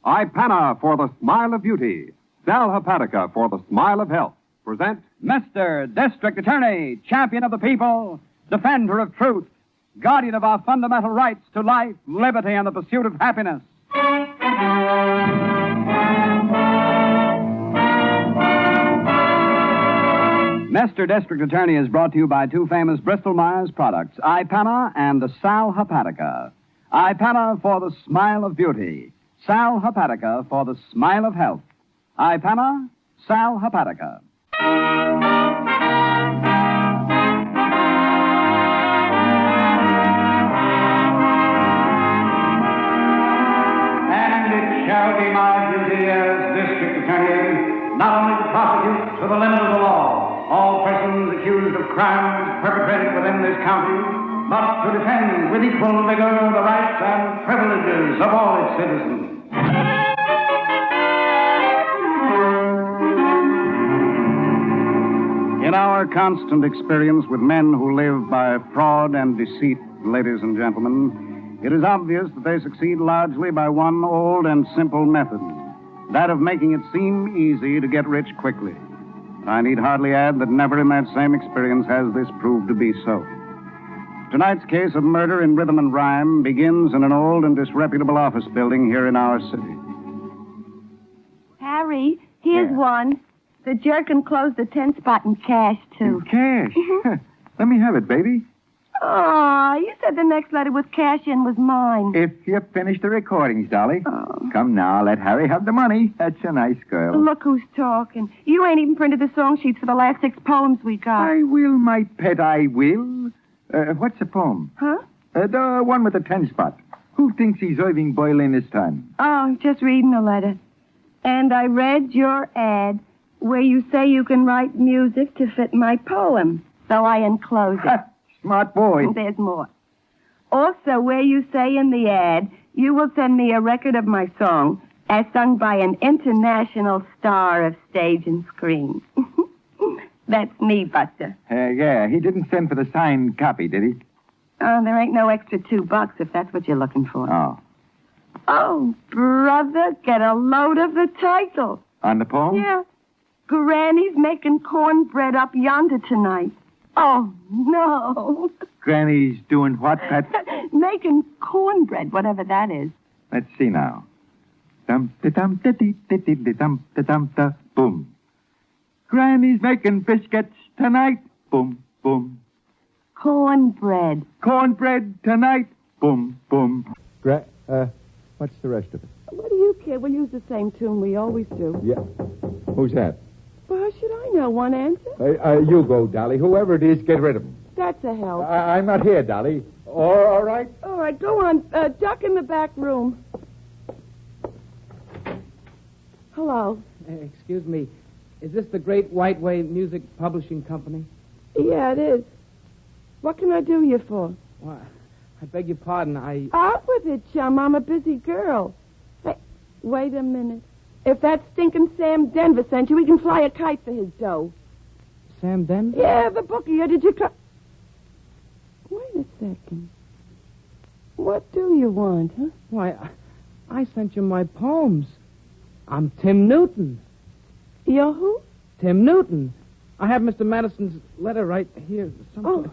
Ipana for the smile of beauty. Sal Hepatica for the smile of health. Present Mr. District Attorney, champion of the people, defender of truth, guardian of our fundamental rights to life, liberty, and the pursuit of happiness. Mr. District Attorney is brought to you by two famous Bristol-Myers products, Ipana and the Sal Hepatica. Ipana for the smile of beauty. Sal Hepatica for the smile of health. Ipana, Sal Hepatica. And it shall be my duty as District Attorney not only to prosecute to the limit of the law all persons accused of crimes perpetrated within this county, but to defend with equal vigor the rights and privileges of all its citizens. In our constant experience with men who live by fraud and deceit, ladies and gentlemen, it is obvious that they succeed largely by one old and simple method, that of making it seem easy to get rich quickly. I need hardly add that never in that same experience has this proved to be so. Tonight's case of murder in rhythm and rhyme begins in an old and disreputable office building here in our city. Harry, here's one. The jerk enclosed the 10 spot in cash, too. Cash? Let me have it, baby. Oh, you said the next letter with cash in was mine. If you finish the recordings, Dolly. Oh. Come now, let Harry have the money. That's a nice girl. Look who's talking. You ain't even printed the song sheets for the last 6 poems we got. I will, my pet, I will. What's the poem? Huh? The one with the 10 spot. Who thinks he's Irving Boyle this time? Oh, just reading the letter. And I read your ad where you say you can write music to fit my poem. So I enclose it. Smart boy. There's more. Also, where you say in the ad, you will send me a record of my song as sung by an international star of stage and screen. That's me, Buster. Yeah, he didn't send for the signed copy, did he? Oh, there ain't no extra $2 if that's what you're looking for. Oh. Oh, brother, get a load of the title. On the poem? Yeah. Granny's making cornbread up yonder tonight. Oh, no. Granny's doing what, Pat? Making cornbread, whatever that is. Let's see now. Dum-da-dum-da-dee-dee-dee-dum-da-dum-da. Boom. Granny's making biscuits tonight. Boom, boom. Cornbread. Cornbread tonight. Boom, boom. What's the rest of it? What do you care? We'll use the same tune we always do. Yeah. Who's that? Well, how should I know? One answer? You go, Dolly. Whoever it is, get rid of him. That's a help. I'm not here, Dolly. All right? All right, go on. Duck in the back room. Hello. Excuse me. Is this the Great White Way Music Publishing Company? Yeah, it is. What can I do you for? Well, I beg your pardon. Out with it, chum. I'm a busy girl. Hey, wait a minute. If that stinking Sam Denver sent you, we can fly a kite for his dough. Sam Denver? Yeah, the bookie. Or did you come? Wait a second. What do you want, huh? Why, I sent you my poems. I'm Tim Newton. You're who? Tim Newton. I have Mr. Madison's letter right here. Oh,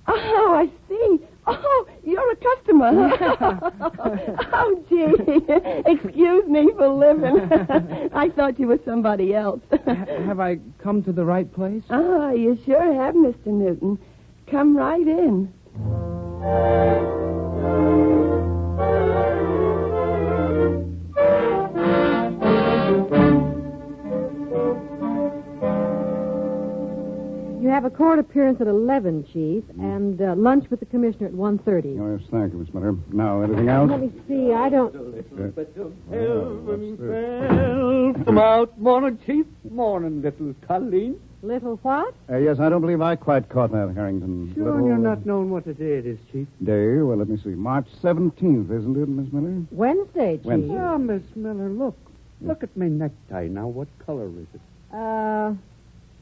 I see. Oh, you're a customer. Oh, gee. Excuse me for living. I thought you were somebody else. Have I come to the right place? You sure have, Mr. Newton. Come right in. You have a court appearance at 11, Chief, and lunch with the commissioner at 1:30. Oh, yes, thank you, Miss Miller. Now, anything else? Let me see. I don't... Come out, morning, Chief. Morning, little Colleen. Little what? Yes, I don't believe I quite caught that, Harrington. Sure, Little you're not knowing what a day it is, Chief. Day? Well, let me see. March 17th, isn't it, Miss Miller? Wednesday, Chief. Wednesday. Ah, Miss Miller, look. Look at my necktie now. What color is it?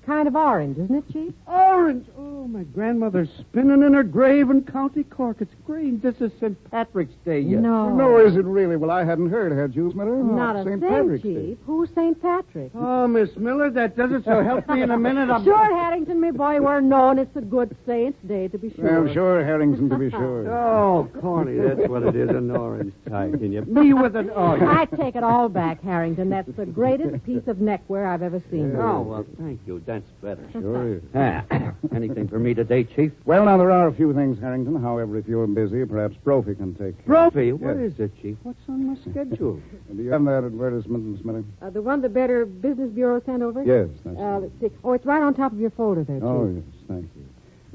kind of orange, isn't it, Chief? Orange! Oh, my grandmother's spinning in her grave in County Cork. It's green. This is St. Patrick's Day yet. No. No, is it really? Well, I hadn't heard, had you, Miller? Not a St. thing, Patrick's Chief. Day. Who's St. Patrick? Oh, Miss Miller, that does it, so help me in a minute. Sure, Harrington, my boy, we're known it's a good saint's day, to be sure. Well, sure, Harrington, to be sure. Oh, Corny, that's what it is, an orange tie. Can you be with an orange? I take it all back, Harrington. That's the greatest piece of neckwear I've ever seen. Oh, well, thank you. That's better. Sure is. Anything for me today, Chief? Well, now, there are a few things, Harrington. However, if you're busy, perhaps Brophy can take care. Brophy? What Yes. is it, Chief? What's on my schedule? Do you have that advertisement, Miss Miller? The one the Better Business Bureau sent over? Yes, that's Let's see. Oh, it's right on top of your folder there, Chief. Oh, yes, thank you.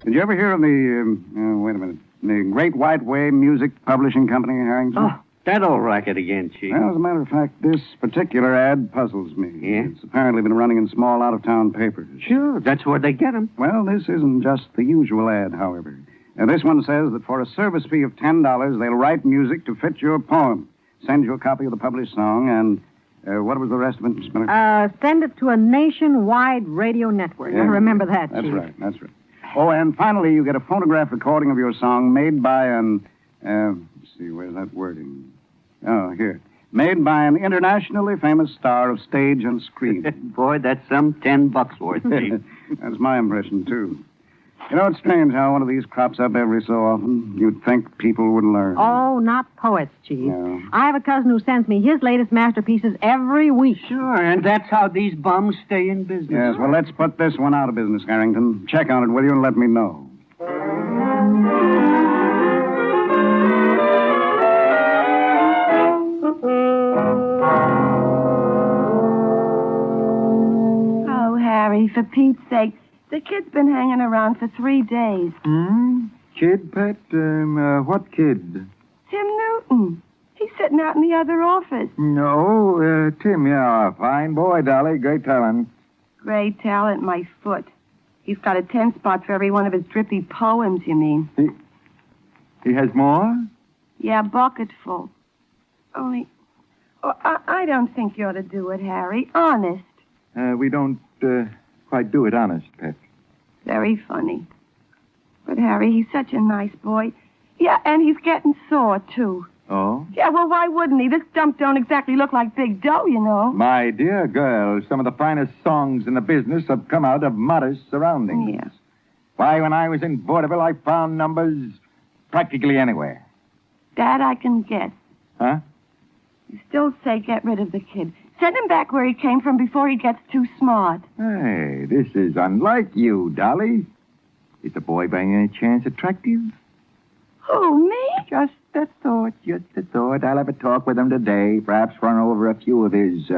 Did you ever hear of the, wait a minute, the Great White Way Music Publishing Company, Harrington? Oh, that old racket again, Chief. Well, as a matter of fact, this particular ad puzzles me. Yeah? It's apparently been running in small out-of-town papers. Sure, that's where they get them. Well, this isn't just the usual ad, however. This one says that for a service fee of $10, they'll write music to fit your poem, send you a copy of the published song, and what was the rest of it, Miss Miller? Send it to a nationwide radio network. Yeah. Remember that, That's Chief. right, that's right. Oh, and finally, you get a phonograph recording of your song made by an, let's see, where's that wording? Oh, here. Made by an internationally famous star of stage and screen. Boy, that's some $10 worth, Chief. That's my impression, too. You know, it's strange how one of these crops up every so often. You'd think people would learn. Oh, not poets, Chief. No. I have a cousin who sends me his latest masterpieces every week. Sure, and that's how these bums stay in business. Yes, well, let's put this one out of business, Harrington. Check on it, will you, and let me know. Oh, Harry, for Pete's sake. The kid's been hanging around for 3 days. Kid, Pet? What kid? Tim Newton. He's sitting out in the other office. No, Tim, yeah. Fine boy, Dolly. Great talent. Great talent, my foot. He's got a 10 spot for every one of his drippy poems, you mean? He has more? Yeah, bucketful. Only, I don't think you ought to do it, Harry. Honest. We don't quite do it honest, Pet. Very funny. But, Harry, he's such a nice boy. Yeah, and he's getting sore, too. Oh? Yeah, well, why wouldn't he? This dump don't exactly look like big dough, you know. My dear girl, some of the finest songs in the business have come out of modest surroundings. Yeah. Why, when I was in vaudeville, I found numbers practically anywhere. That I can guess. Huh? You still say get rid of the kid. Send him back where he came from before he gets too smart. Hey, this is unlike you, Dolly. Is the boy by any chance attractive? Who, me? Just a thought, just a thought. I'll have a talk with him today, perhaps run over a few of his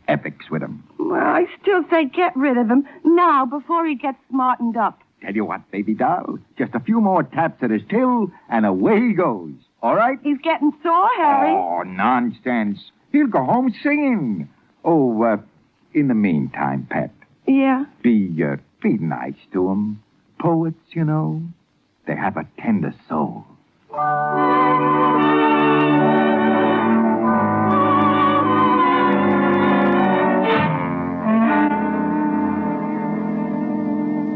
epics with him. Well, I still say get rid of him now before he gets smartened up. Tell you what, baby doll, just a few more taps at his till, and away he goes. All right? He's getting sore, Harry. Oh, nonsense. He'll go home singing. Oh, in the meantime, Pet, Yeah? be nice to him. Poets, you know, they have a tender soul.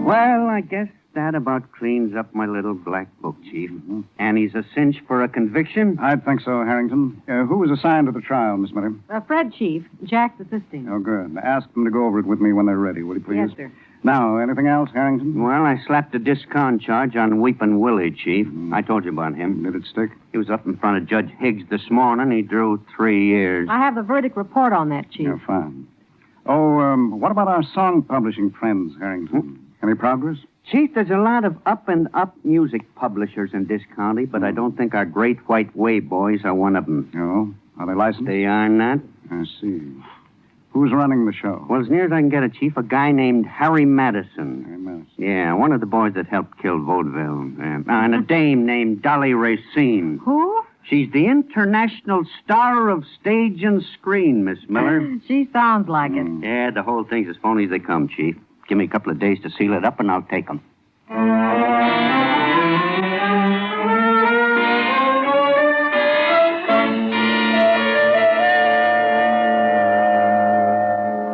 Well, I guess that about cleans up my little black book, Chief. And he's a cinch for a conviction? I'd think so, Harrington. Who was assigned to the trial, Miss Miller? Fred, Chief. Jack's assisting. Oh, good. Ask them to go over it with me when they're ready, will you please? Yes, sir. Now, anything else, Harrington? Well, I slapped a discon charge on Weepin' Willie, Chief. I told you about him. Did it stick? He was up in front of Judge Higgs this morning. He drew 3 years. I have the verdict report on that, Chief. Yeah, fine. Oh, what about our song publishing friends, Harrington? Any progress? Chief, there's a lot of up-and-up music publishers in this county, but I don't think our Great White Way boys are one of them. Oh, are they licensed? They are not? I see. Who's running the show? Well, as near as I can get it, Chief, a guy named Harry Madison. Harry Madison. Yeah, one of the boys that helped kill Vaudeville. And a dame named Dolly Racine. Who? She's the international star of stage and screen, Miss Miller. She sounds like it. Yeah, the whole thing's as phony as they come, Chief. Give me a couple of days to seal it up, and I'll take them.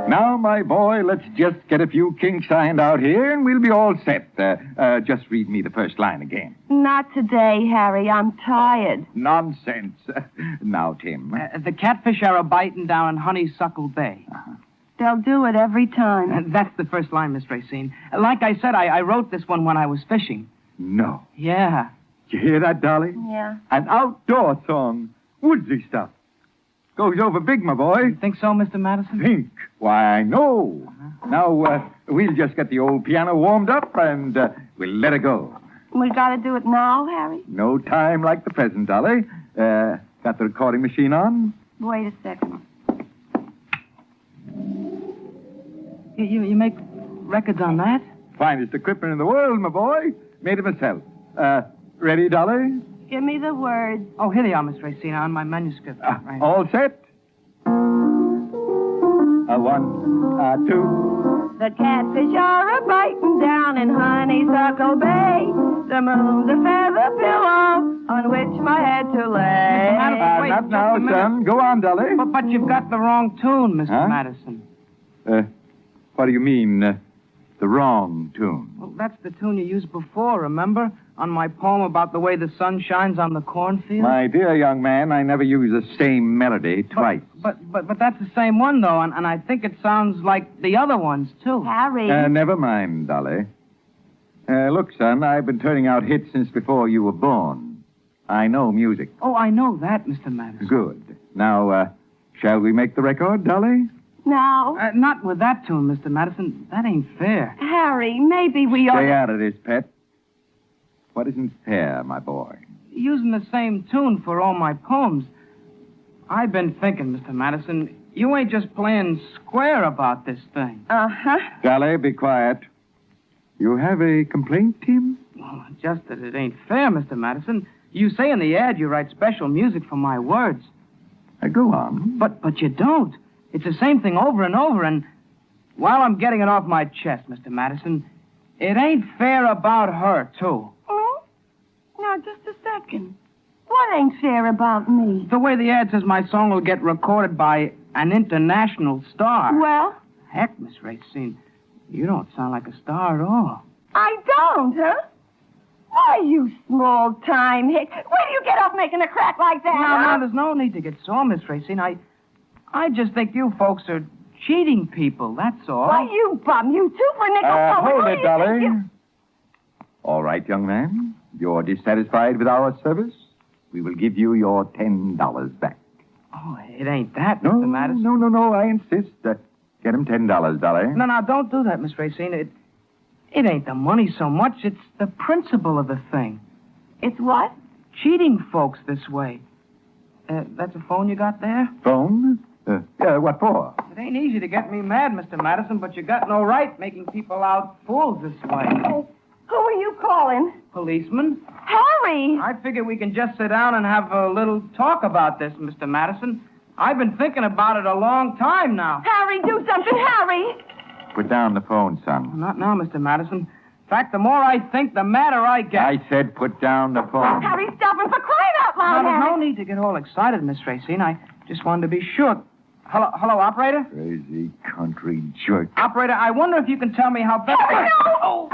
Now, my boy, let's just get a few kinks ironed out here and we'll be all set. Just read me the first line again. Not today, Harry. I'm tired. Nonsense. Now, Tim. The catfish are a-biting down in Honeysuckle Bay. They'll do it every time. That's the first line, Miss Racine. Like I said, I wrote this one when I was fishing. No. Yeah. Did you hear that, Dolly? Yeah. An outdoor song. Woodsy stuff. Goes over big, my boy. You think so, Mr. Madison? Think? Why, I know. Now, we'll just get the old piano warmed up and we'll let it go. We gotta do it now, Harry? No time like the present, Dolly. Got the recording machine on? Wait a second. You make records on that? Finest equipment in the world, my boy. Made it myself. Ready, Dolly? Give me the words. Oh, here they are, Miss Racine, on my manuscript. Right. All set? One, two. The catfish are a-biting down in Honeysuckle Bay. The moon's a feather pillow on which my head to lay. Mr. Madison, wait, Not now, just a minute. son. Go on, Dolly. But you've got the wrong tune, Mr. Huh? Madison. What do you mean, the wrong tune? Well, that's the tune you used before, remember? On my poem about the way the sun shines on the cornfield? My dear young man, I never use the same melody twice. But that's the same one, though, and I think it sounds like the other ones, too. Harry. Never mind, Dolly. Look, son, I've been turning out hits since before you were born. I know music. Oh, I know that, Mr. Madison. Good. Now, shall we make the record, Dolly? Now. Not with that tune, Mr. Madison. That ain't fair. Harry, maybe we ought... Stay out of this, pet. What isn't fair, my boy? Using the same tune for all my poems. I've been thinking, Mr. Madison, you ain't just playing square about this thing. Uh-huh. Dolly, be quiet. You have a complaint, Tim? Well, just that it ain't fair, Mr. Madison. You say in the ad you write special music for my words. Go on. But you don't. It's the same thing over and over, and while I'm getting it off my chest, Mr. Madison, it ain't fair about her, too. Oh? Now, just a second. What ain't fair about me? The way the ad says my song will get recorded by an international star. Well? Heck, Miss Racine, you don't sound like a star at all. I don't, huh? Why, you small-time hick. Where do you get off making a crack like that? Now, there's no need to get sore, Miss Racine. I just think you folks are cheating people, that's all. Why, you bum, you two-for-nickel. Hold it, Dolly. All right, young man. You're dissatisfied with our service? We will give you your $10 back. Oh, it ain't that, No, Mr. Madison. no, I insist. Get him $10, Dolly. No, don't do that, Miss Racine. It ain't the money so much, it's the principle of the thing. It's what? Cheating folks this way. That's a phone you got there? Phone? Yeah, what for? It ain't easy to get me mad, Mr. Madison, but you got no right making people out fools this way. Oh, who are you calling? Policeman? Harry! I figure we can just sit down and have a little talk about this, Mr. Madison. I've been thinking about it a long time now. Harry, do something, Harry! Put down the phone, son. Not now, Mr. Madison. In fact, the more I think, the madder I get. I said put down the phone. Harry, stop him for crying out loud, Now, there's no Harry! need to get all excited, Miss Racine. I just wanted to be sure. Hello, operator? Crazy country jerk. Operator, I wonder if you can tell me how best... Harry, no! Oh!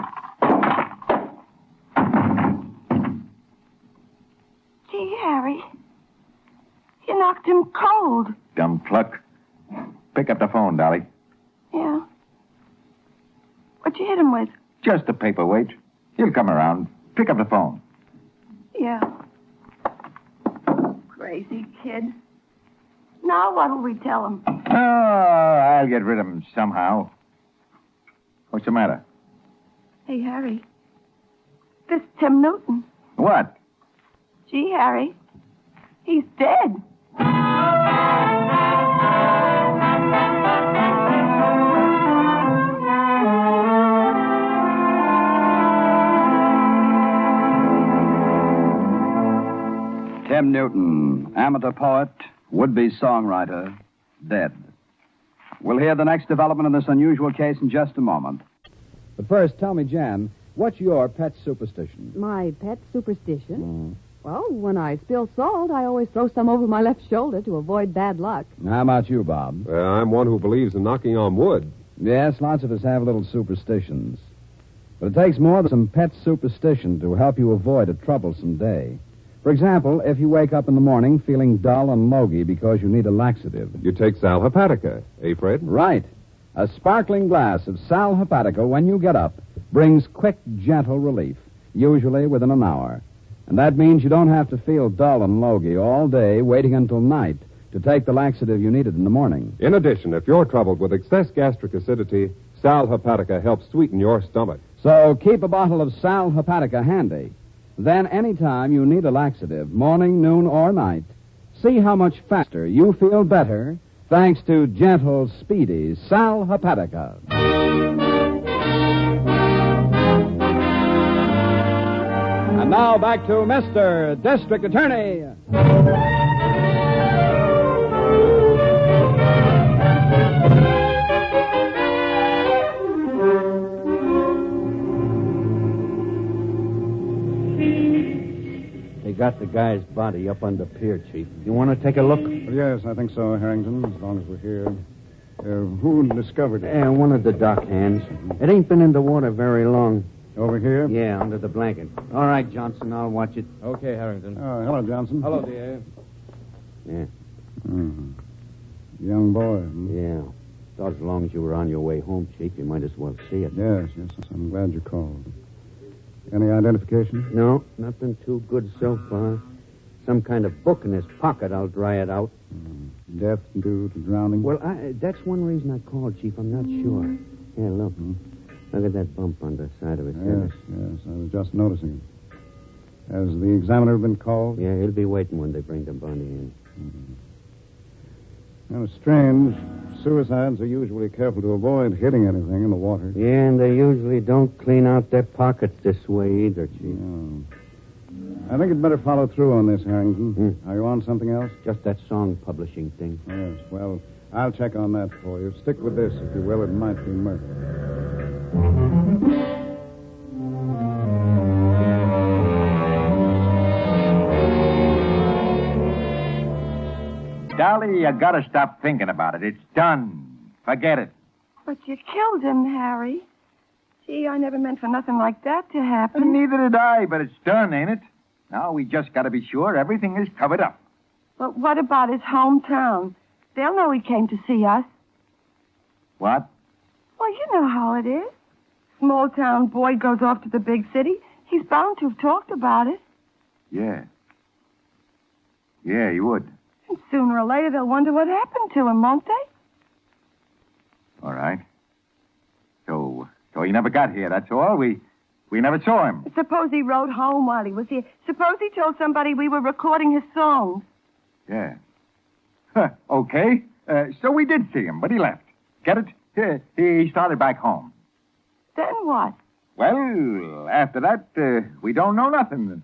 Gee, Harry. You knocked him cold. Dumb cluck. Pick up the phone, Dolly. Yeah. What'd you hit him with? Just a paperweight. He'll come around. Pick up the phone. Yeah. Crazy kid. Now what'll we tell him? Oh, I'll get rid of him somehow. What's the matter? Hey, Harry. This Tim Newton. What? Gee, Harry. He's dead. Tim Newton, amateur poet, would-be songwriter, dead. We'll hear the next development in this unusual case in just a moment. But first, tell me, Jan, what's your pet superstition? My pet superstition? Well, when I spill salt, I always throw some over my left shoulder to avoid bad luck. How about you, Bob? I'm one who believes in knocking on wood. Yes, lots of us have little superstitions. But it takes more than some pet superstition to help you avoid a troublesome day. For example, if you wake up in the morning feeling dull and logy because you need a laxative. You take Sal Hepatica, eh, Fred? Right. A sparkling glass of Sal Hepatica when you get up brings quick, gentle relief, usually within an hour. And that means you don't have to feel dull and logy all day waiting until night to take the laxative you needed in the morning. In addition, if you're troubled with excess gastric acidity, Sal Hepatica helps sweeten your stomach. So keep a bottle of Sal Hepatica handy. Then anytime you need a laxative, morning, noon, or night, see how much faster you feel better thanks to gentle, speedy Sal Hepatica. And now back to Mr. District Attorney. They got the guy's body up on the pier, Chief. You want to take a look? Yes, I think so, Harrington, as long as we're here. Who discovered it? Yeah, one of the dock hands. It ain't been in the water very long. Over here? Yeah, under the blanket. All right, Johnson, I'll watch it. Okay, Harrington. Oh, hello, Johnson. Hello, dear. Yeah, Young boy. yeah. Thought as long as you were on your way home, Chief, you might as well see it. Yes, I'm glad you called. Any identification? No, nothing too good so far. Some kind of book in his pocket. I'll dry it out. Death due to drowning? Well, that's one reason I called, Chief. I'm not sure. Here, look. Look at that bump on the side of his head. Yes, I was just noticing it. Has the examiner been called? Yeah, he'll be waiting when they bring the body in. It's strange. Suicides are usually careful to avoid hitting anything in the water. Yeah, and they usually don't clean out their pockets this way either, Chief. No. I think you'd better follow through on this, Harrington. Are you on something else? Just that song publishing thing. Yes, well, I'll check on that for you. Stick with this, if you will. It might be murder. Dolly, you gotta stop thinking about it. It's done. Forget it. But you killed him, Harry. Gee, I never meant for nothing like that to happen. Neither did I, but it's done, ain't it? Now we just gotta be sure everything is covered up. But what about his hometown? They'll know he came to see us. What? Well, you know how it is. Small town boy goes off to the big city. He's bound to have talked about it. Yeah. Yeah, you would. And sooner or later they'll wonder what happened to him, won't they? All right. So he never got here, that's all. We never saw him. Suppose he rode home while he was here. Suppose he told somebody we were recording his songs. Yeah. Okay. So we did see him, but he left. Get it? He started back home. Then what? Well, after that, we don't know nothing.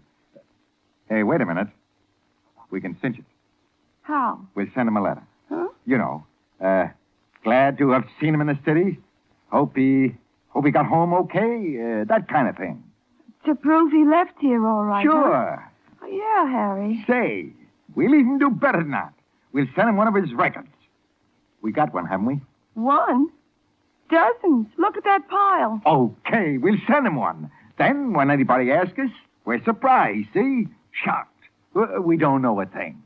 Hey, wait a minute. We can cinch it. How? We'll send him a letter. Huh? You know, glad to have seen him in the city. Hope he got home okay. That kind of thing. To prove he left here all right. Sure. Huh? Yeah, Harry. Say, we'll even do better than that. We'll send him one of his records. We got one, haven't we? One? Dozens. Look at that pile. Okay, we'll send him one. Then, when anybody asks us, we're surprised, see? Shocked. We don't know a thing.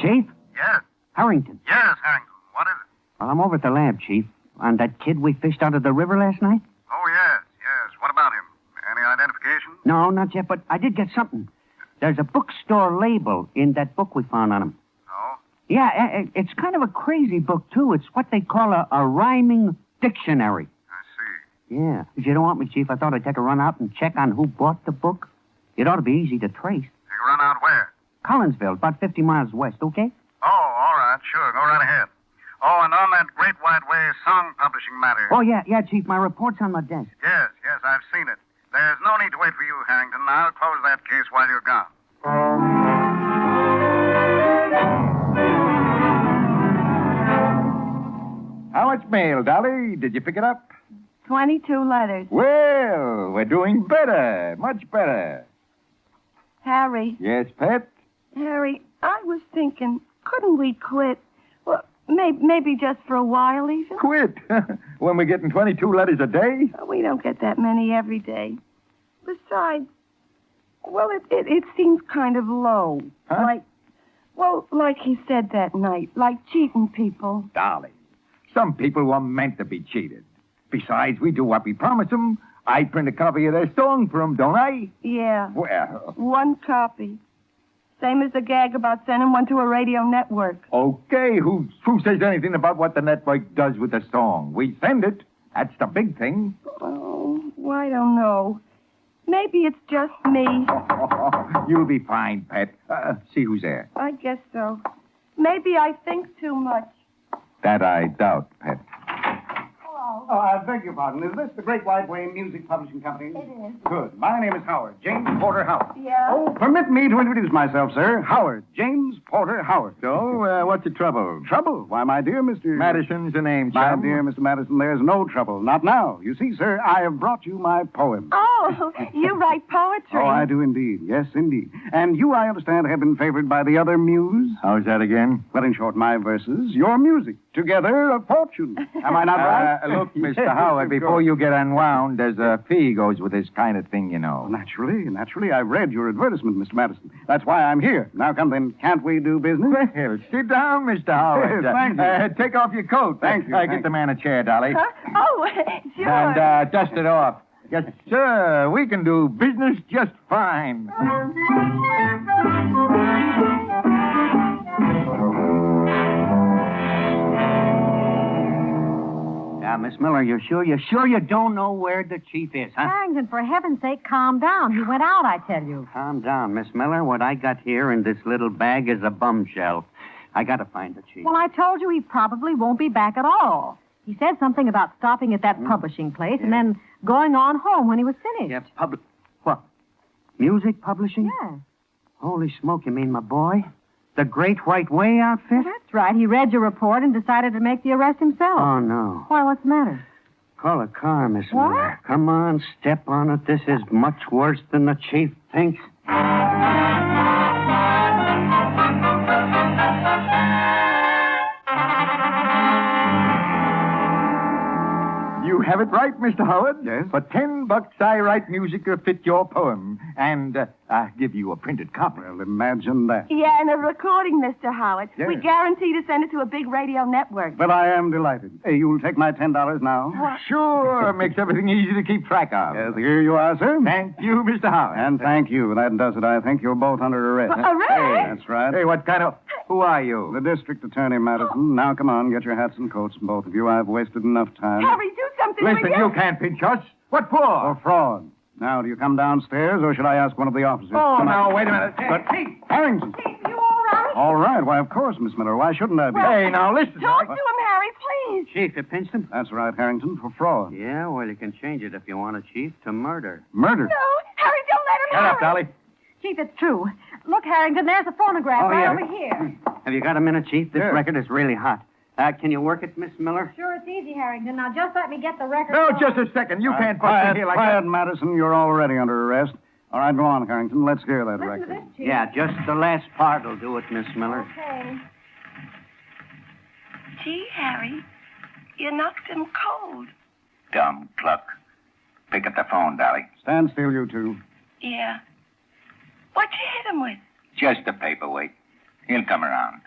Chief? Yes. Harrington. Yes, Harrington. What is it? Well, I'm over at the lab, Chief. On that kid we fished out of the river last night? Oh, yes. What about him? Any identification? No, not yet, but I did get something. There's a bookstore label in that book we found on him. Oh? Yeah, it's kind of a crazy book, too. It's what they call a rhyming dictionary. I see. Yeah. If you don't want me, Chief, I thought I'd take a run out and check on who bought the book. It ought to be easy to trace. Take a run out where? Collinsville, about 50 miles west, okay? Oh, all right. Sure. Go right ahead. Oh, and on that Great White Way song publishing matter. Oh, yeah, Chief. My report's on my desk. Yes, I've seen it. There's no need to wait for you, Harrington. I'll close that case while you're gone. much mail, Dolly? Did you pick it up? 22 letters. Well, we're doing better. Much better. Harry, Yes, Pet? Harry, I was thinking, couldn't we quit? Well, maybe just for a while even. Quit. When we're getting 22 letters a day? We don't get that many every day. Besides, well, it seems kind of low. Huh? Like he said that night, like cheating people. Dolly, some people were meant to be cheated. Besides, we do what we promise them. I print a copy of their song for them, don't I? Yeah. Well, One copy. Same as the gag about sending one to a radio network. okay. Who says anything about what the network does with the song? We send it. That's the big thing. Oh, I don't know. Maybe it's just me. You'll be fine, Pet. See who's there. I guess so. Maybe I think too much. That I doubt, Pet. Hello. Oh, I beg your pardon. Is this the Great White Way Music Publishing Company? It is. Good. My name is Howard. James Porter Howard. Yeah? Oh, permit me to introduce myself, sir. Howard. James Porter Howard. So, what's the trouble? Trouble? Why, my dear Mr. Madison's the name, My chum. dear Mr. Madison, there's no trouble. Not now. You see, sir, I have brought you my poem. Oh, you write poetry. Oh, I do indeed. Yes, indeed. And you, I understand, have been favored by the other muse? How's that again? Well, in short, my verses, your music. Together, a fortune. Am I not right? Look, Mr. Howard, before you get unwound, there's a fee goes with this kind of thing, you know. Naturally. I've read your advertisement, Mr. Madison. That's why I'm here. Now, come then, can't we do business? Well, sit down, Mr. Howard. Thank you. Take off your coat. Thank you. Get the man a chair, Dolly. Huh? Oh, sure. And dust it off. Yes, sir. We can do business just fine. Miss Miller, you sure you don't know where the chief is, huh? Harrington, for heaven's sake, calm down. He went out, I tell you. Calm down, Miss Miller. What I got here in this little bag is a bum shelf. I got to find the chief. Well, I told you he probably won't be back at all. He said something about stopping at that publishing place and then going on home when he was finished. Yeah, What? Music publishing? Yeah. Holy smoke, you mean my boy? The Great White Way outfit? Well, that's right. He read your report and decided to make the arrest himself. Oh, no. Why, what's the matter? Call a car, Miss What? Miller. Come on, step on it. This is much worse than the chief thinks. You have it right, Mr. Howard. Yes? For $10, I write music to fit your poem. And I give you a printed copy. Well, imagine that. Yeah, and a recording, Mr. Howard. Yes. We guarantee to send it to a big radio network. But I am delighted. Hey, you'll take my $10 now? Sure. Makes everything easy to keep track of. Yes, here you are, sir. Thank you, Mr. Howard. And thank you. That does it. I think you're both under arrest. Arrest? That's right. Hey, what kind of... Who are you? The district attorney, Madison. Now, come on, get your hats and coats, both of you. I've wasted enough time. Harry, do something Listen, with you can't pinch us. What for? For fraud. Now, do you come downstairs, or should I ask one of the officers? Oh, Come now, on. wait a minute. But, Harrington. Chief, you all right? All right. Why, of course, Miss Miller. Why shouldn't I be? Hey, now, listen. Talk to him, Harry, please. Chief, you pinched him? That's right, Harrington, for fraud. Yeah, well, you can change it if you want to, Chief, to murder. Murder. No, Harry, don't let him Shut up, Harry. Dolly. Chief, it's true. Look, Harrington, there's a phonograph right over here. Have you got a minute, Chief? This Sure. record is really hot. Can you work it, Miss Miller? Sure, it's easy, Harrington. Now, just let me get the record. No, going. just a second. You can't bust Quiet, in here like quiet, that. Madison. You're already under arrest. All right, go on, Harrington. Let's hear that Listen to record. this, Chief. Yeah, just the last part will do it, Miss Miller. Okay. Gee, Harry, you knocked him cold. Dumb cluck. Pick up the phone, Dolly. Stand still, you two. Yeah. What'd you hit him with? Just a paperweight. He'll come around.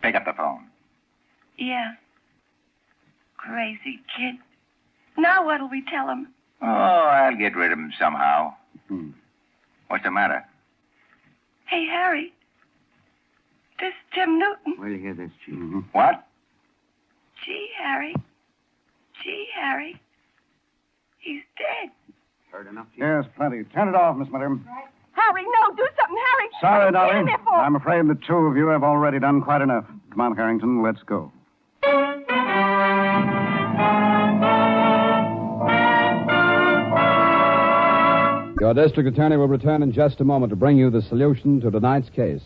Pick up the phone. Yeah. Crazy kid. Now what'll we tell him? Oh, I'll get rid of him somehow. What's the matter? Hey, Harry. This Tim Newton. Wait till you hear this, Chief. What? Gee, Harry. He's dead. Heard enough, Chief? Yes, plenty. Turn it off, Miss Miller. Harry, no, do something, Harry. Sorry, What are you Dolly. in there for? I'm afraid the two of you have already done quite enough. Come on, Harrington, let's go. Your district attorney will return in just a moment to bring you the solution to tonight's case.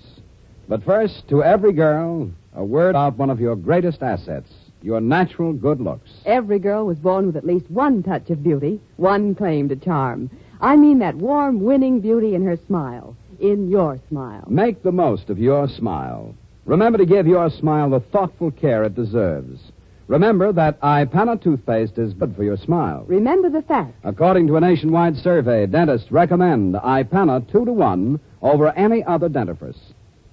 But first, to every girl, a word about one of your greatest assets, your natural good looks. Every girl was born with at least one touch of beauty, one claim to charm. I mean that warm, winning beauty in her smile, in your smile. Make the most of your smile. Remember to give your smile the thoughtful care it deserves. Remember that iPana toothpaste is good for your smile. Remember the fact. According to a nationwide survey, dentists recommend iPana 2-to-1 over any other dentifrice.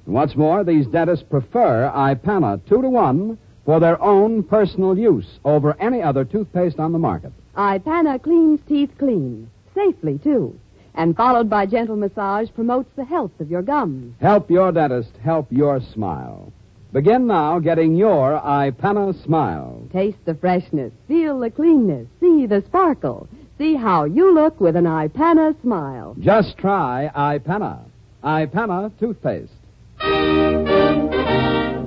And what's more, these dentists prefer iPana 2-to-1 for their own personal use over any other toothpaste on the market. iPana cleans teeth clean, safely, too. And followed by gentle massage promotes the health of your gums. Help your dentist help your smile. Begin now getting your iPana smile. Taste the freshness, feel the cleanness, see the sparkle. See how you look with an iPana smile. Just try iPana. iPana toothpaste.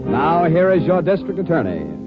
Now here is your district attorney.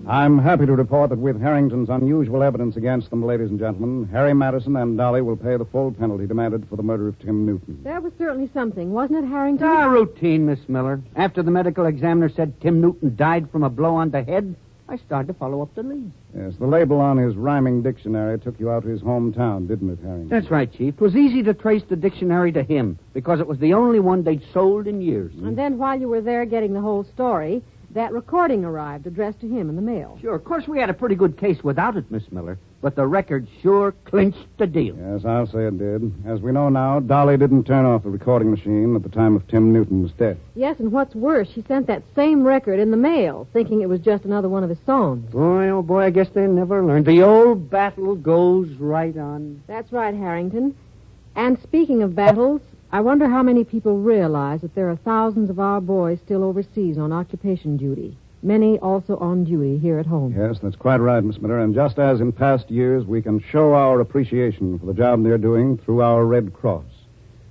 I'm happy to report that with Harrington's unusual evidence against them, ladies and gentlemen, Harry Madison and Dolly will pay the full penalty demanded for the murder of Tim Newton. That was certainly something, wasn't it, Harrington? Routine, Miss Miller. After the medical examiner said Tim Newton died from a blow on the head, I started to follow up the lead. Yes, the label on his rhyming dictionary took you out to his hometown, didn't it, Harrington? That's right, Chief. It was easy to trace the dictionary to him because it was the only one they'd sold in years. And then while you were there getting the whole story, that recording arrived addressed to him in the mail. Sure, of course we had a pretty good case without it, Miss Miller, but the record sure clinched the deal. Yes, I'll say it did. As we know now, Dolly didn't turn off the recording machine at the time of Tim Newton's death. Yes, and what's worse, she sent that same record in the mail, thinking it was just another one of his songs. Boy, oh boy, I guess they never learned. The old battle goes right on. That's right, Harrington. And speaking of battles, I wonder how many people realize that there are thousands of our boys still overseas on occupation duty. Many also on duty here at home. Yes, that's quite right, Miss Miller. And just as in past years, we can show our appreciation for the job they're doing through our Red Cross.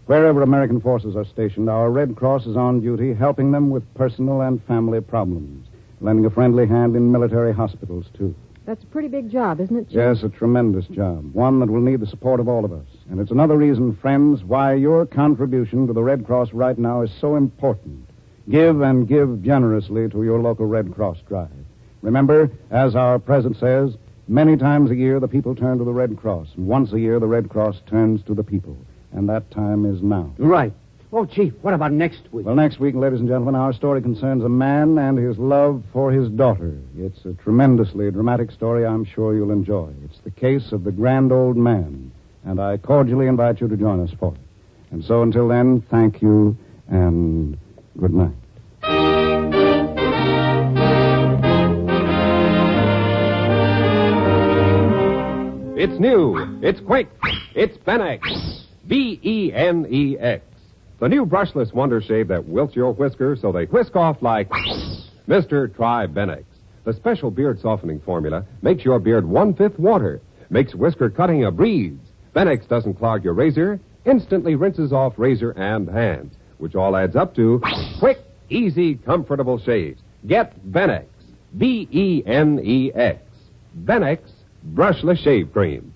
Wherever American forces are stationed, our Red Cross is on duty helping them with personal and family problems, lending a friendly hand in military hospitals, too. That's a pretty big job, isn't it, Chief? Yes, a tremendous job. One that will need the support of all of us. And it's another reason, friends, why your contribution to the Red Cross right now is so important. Give and give generously to your local Red Cross drive. Remember, as our president says, many times a year the people turn to the Red Cross. And once a year the Red Cross turns to the people. And that time is now. Right. Oh, Chief, what about next week? Well, next week, ladies and gentlemen, our story concerns a man and his love for his daughter. It's a tremendously dramatic story I'm sure you'll enjoy. It's the case of the grand old man, and I cordially invite you to join us for it. And so until then, thank you and good night. It's new. It's quick. It's Benex. Benex. The new brushless wonder shave that wilts your whiskers so they whisk off like... Mr. Try Benex. The special beard softening formula makes your beard 1/5 water, makes whisker cutting a breeze. Benex doesn't clog your razor, instantly rinses off razor and hands, which all adds up to quick, easy, comfortable shaves. Get Benex. Benex. Benex Brushless Shave Cream.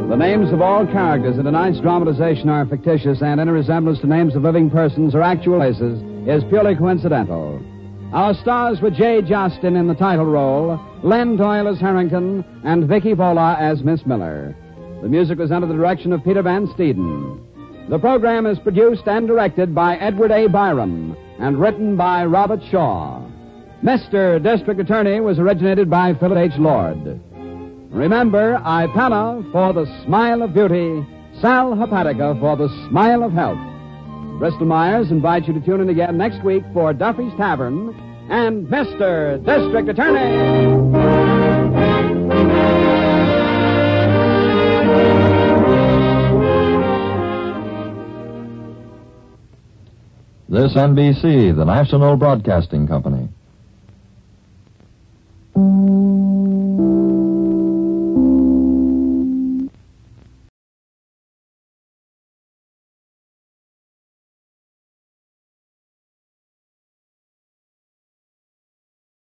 The names of all characters in tonight's dramatization are fictitious, and any resemblance to names of living persons or actual places is purely coincidental. Our stars were Jay Justin in the title role, Len Doyle as Harrington, and Vicky Vola as Miss Miller. The music was under the direction of Peter Van Steeden. The program is produced and directed by Edward A. Byron and written by Robert Shaw. Mr. District Attorney was originated by Philip H. Lord. Remember, iPana for the smile of beauty, Sal Hepatica for the smile of health. Bristol Myers invites you to tune in again next week for Duffy's Tavern and Mr. District Attorney. This NBC, the National Broadcasting Company.